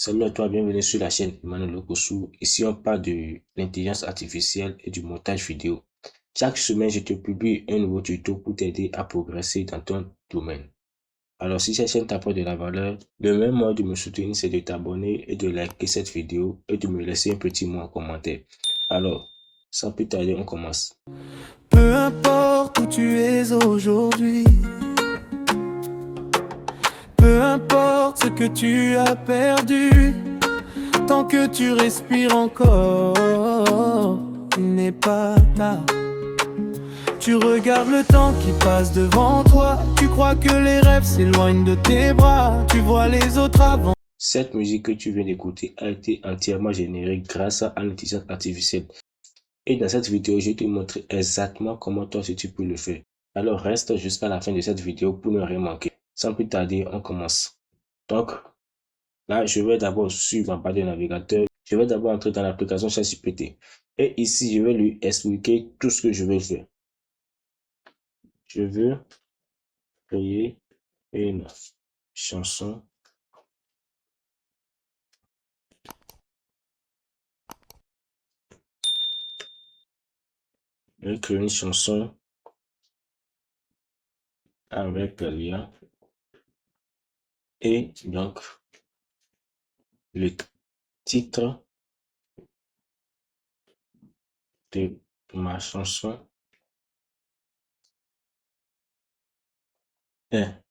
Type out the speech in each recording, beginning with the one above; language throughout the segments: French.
Salut à toi, bienvenue sur la chaîne Emmanuel Okosu. Ici, on parle de l'intelligence artificielle et du montage vidéo. Chaque semaine, je te publie un nouveau tuto pour t'aider à progresser dans ton domaine. Alors, si cette chaîne t'apporte de la valeur, le meilleur moyen de me soutenir, c'est de t'abonner et de liker cette vidéo et de me laisser un petit mot en commentaire. Alors, sans plus tarder, on commence. Peu importe où tu es aujourd'hui, peu importe ce que tu as perdu, tant que tu respires encore, il n'est pas tard. Tu regardes le temps qui passe devant toi, tu crois que les rêves s'éloignent de tes bras, tu vois les autres avant. Cette musique que tu viens d'écouter a été entièrement générée grâce à l'intelligence artificielle. Et dans cette vidéo, je vais te montrer exactement comment toi aussi tu peux le faire. Alors reste jusqu'à la fin de cette vidéo pour ne rien manquer. Sans plus tarder, on commence. Donc là, je vais d'abord suivre ma barre de navigateur. Je vais d'abord entrer dans l'application ChatGPT. Et ici, je vais lui expliquer tout ce que je veux faire. Je veux créer une chanson. Je vais créer une chanson avec l'IA. Et donc, le titre de ma chanson est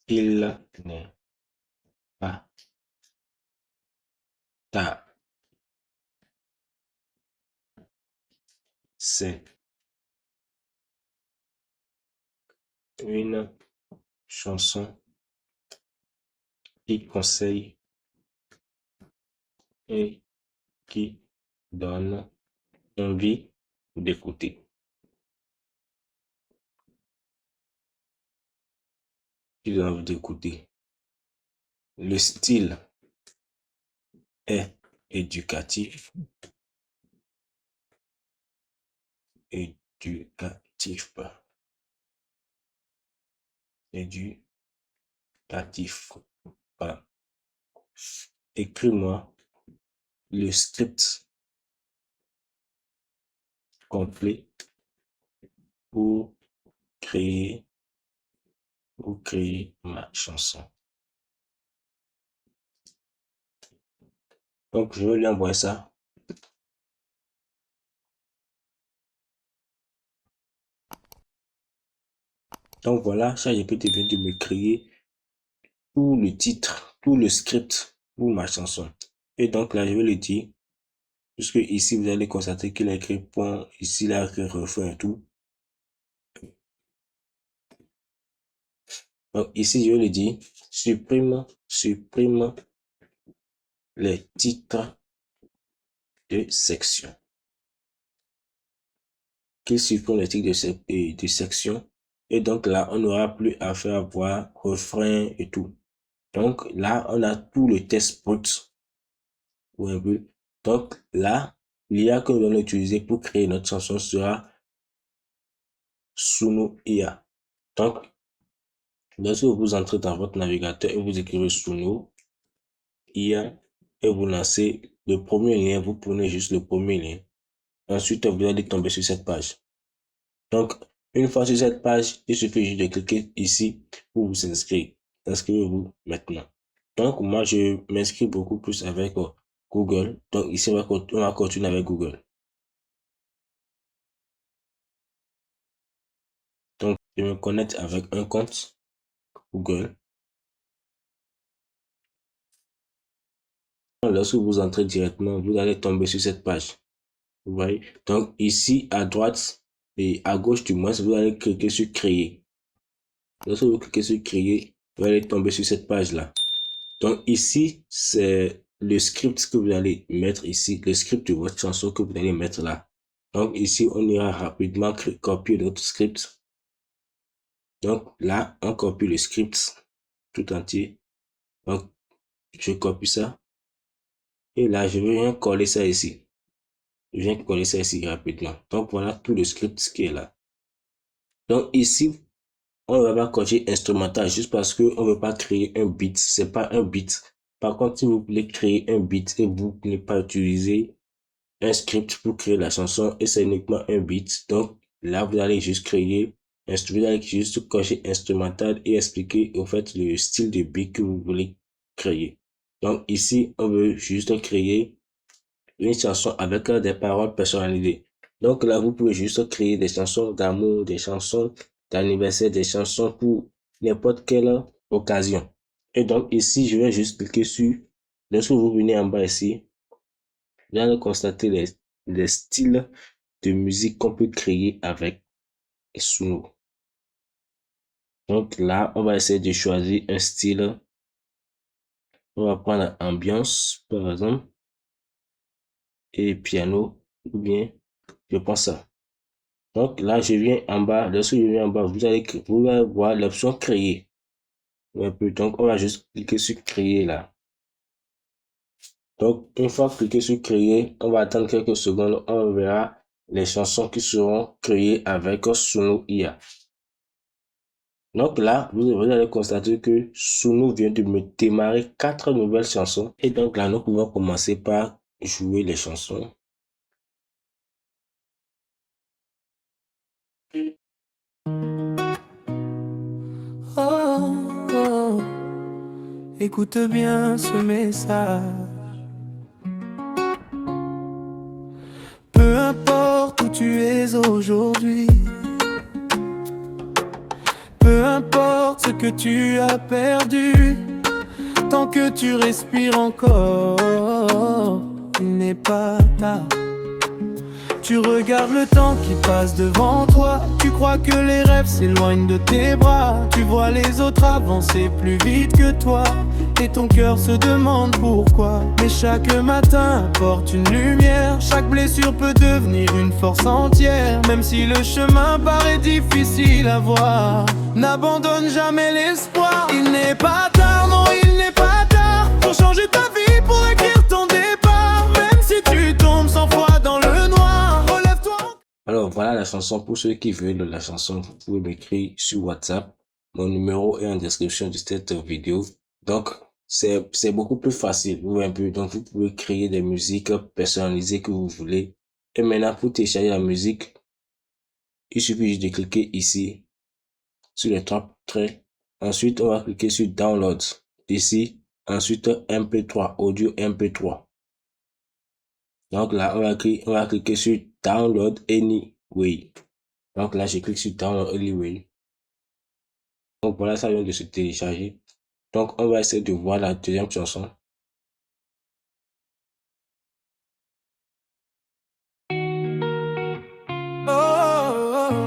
Il n'est pas tard. C'est une chanson qui conseille et qui donne envie d'écouter. Qui donne envie d'écouter. Le style est éducatif. Éducatif. Éducatif. Voilà. Écris-moi le script complet pour créer ma chanson. Donc, je vais lui envoyer ça. Donc voilà, ChatGPT vient de me créer tout le titre, tout le script pour ma chanson. Et donc là, je vais le dire, puisque ici, vous allez constater qu'il a écrit point, ici, il a écrit refrain et tout. Donc ici, je vais le dire, supprime les titres de section. Qu'il supprime les titres de section. Et donc là, on n'aura plus à faire voir refrain et tout. Donc là, on a tout le test brut. Ou un peu. Donc là, l'IA que nous allons utiliser pour créer notre chanson sera Suno IA. Donc, lorsque vous entrez dans votre navigateur et vous écrivez Suno IA et vous lancez le premier lien, vous prenez juste le premier lien. Ensuite, vous allez tomber sur cette page. Donc, une fois sur cette page, il suffit juste de cliquer ici pour vous inscrire. Inscrivez-vous maintenant. Donc, moi, je m'inscris beaucoup plus avec Google. Donc, ici, on va continuer avec Google. Donc, je me connecte avec un compte Google. Lorsque vous entrez directement, vous allez tomber sur cette page. Vous voyez? Donc, ici, à droite et à gauche du moins, vous allez cliquer sur Créer. Lorsque vous cliquez sur Créer, vous allez tomber sur cette page-là. Donc, ici, c'est le script que vous allez mettre ici, le script de votre chanson que vous allez mettre là. Donc, ici, on ira rapidement copier notre script. Donc, là, on copie le script tout entier. Donc, je copie ça. Et là, je viens coller ça ici. Je viens coller ça ici rapidement. Donc, voilà tout le script qui est là. Donc, ici, on ne va pas cocher instrumental juste parce qu'on ne veut pas créer un beat. C'est pas un beat. Par contre, si vous voulez créer un beat et vous ne pas utiliser un script pour créer la chanson et c'est uniquement un beat, donc là, vous allez juste créer, vous allez juste cocher instrumental et expliquer au fait le style de beat que vous voulez créer. Donc ici, on veut juste créer une chanson avec des paroles personnalisées. Donc là, vous pouvez juste créer des chansons d'amour, des chansons d'anniversaire, des chansons pour n'importe quelle occasion. Et donc ici, je vais juste cliquer sur, lorsque vous venez en bas ici, vous allez constater les styles de musique qu'on peut créer avec Suno. Donc là, on va essayer de choisir un style. On va prendre ambiance, par exemple, et piano, ou bien, je pense ça. Donc là, je viens en bas. Lorsque je viens en bas, vous allez voir l'option créer. Donc, on va juste cliquer sur créer là. Donc, une fois cliqué sur créer, on va attendre quelques secondes. On verra les chansons qui seront créées avec Suno IA. Donc là, vous allez constater que Suno vient de me démarrer 4 nouvelles chansons. Et donc là, nous pouvons commencer par jouer les chansons. Oh, oh. Écoute bien ce message. Peu importe où tu es aujourd'hui, peu importe ce que tu as perdu, tant que tu respires encore, il n'est pas tard. Tu regardes le temps qui passe devant toi. Tu crois que les rêves s'éloignent de tes bras. Tu vois les autres avancer plus vite que toi et ton cœur se demande pourquoi. Mais chaque matin apporte une lumière. Chaque blessure peut devenir une force entière. Même si le chemin paraît difficile à voir, n'abandonne jamais l'espoir. Il n'est pas tard, non, il n'est pas tard pour changer ta vie, pour écrire ton départ. Même si tu tombes 100 fois dans le noir, relève-toi. Alors voilà la chanson. Pour ceux qui veulent la chanson, vous pouvez m'écrire sur WhatsApp. Mon numéro est en description de cette vidéo. Donc c'est beaucoup plus facile. Donc vous pouvez créer des musiques personnalisées que vous voulez. Et maintenant pour télécharger la musique, il suffit juste de cliquer ici sur les 3 traits. Ensuite on va cliquer sur Download ici. Ensuite MP3, audio MP3. Donc là, on va cliquer sur Download Anyway. Donc là, je clique sur Download Anyway. Donc voilà, ça vient de se télécharger. Donc on va essayer de voir la deuxième chanson. Oh, oh, oh.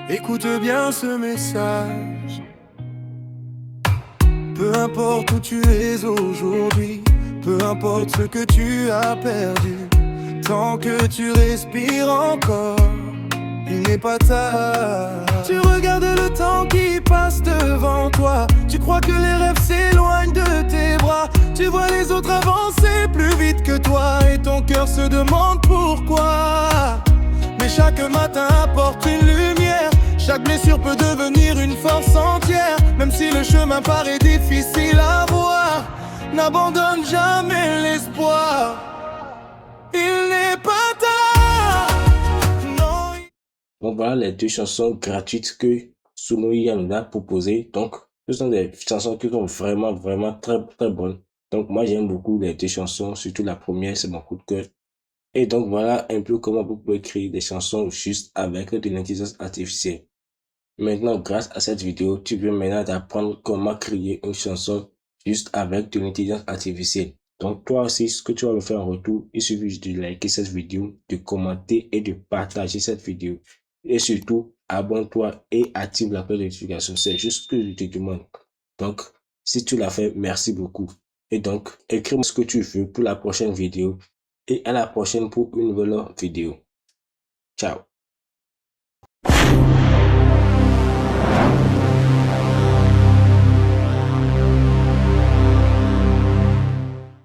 Écoute bien ce message. Peu importe où tu es aujourd'hui, peu importe ce que tu as perdu, tant que tu respires encore, il n'est pas tard. Tu regardes le temps qui passe devant toi. Tu crois que les rêves s'éloignent de tes bras. Tu vois les autres avancer plus vite que toi et ton cœur se demande pourquoi. Mais chaque matin apporte une lumière. Chaque blessure peut devenir une force entière. Même si le chemin paraît difficile à voir, n'abandonne jamais l'espoir. Il n'est pas tard. Non. Donc voilà les deux chansons gratuites que Suno IA nous a proposées. Donc ce sont des chansons qui sont vraiment très bonnes. Donc moi j'aime beaucoup les deux chansons, surtout la première, c'est mon coup de cœur. Et donc voilà un peu comment vous pouvez créer des chansons juste avec de l'intelligence artificielle. Maintenant, grâce à cette vidéo, tu veux maintenant apprendre comment créer une chanson juste avec de l'intelligence artificielle. Donc toi aussi, ce que tu vas me faire en retour, il suffit juste de liker cette vidéo, de commenter et de partager cette vidéo. Et surtout, abonne-toi et active la cloche de notification. C'est juste ce que je te demande. Donc, si tu l'as fait, merci beaucoup. Et donc, écris-moi ce que tu veux pour la prochaine vidéo. Et à la prochaine pour une nouvelle vidéo. Ciao.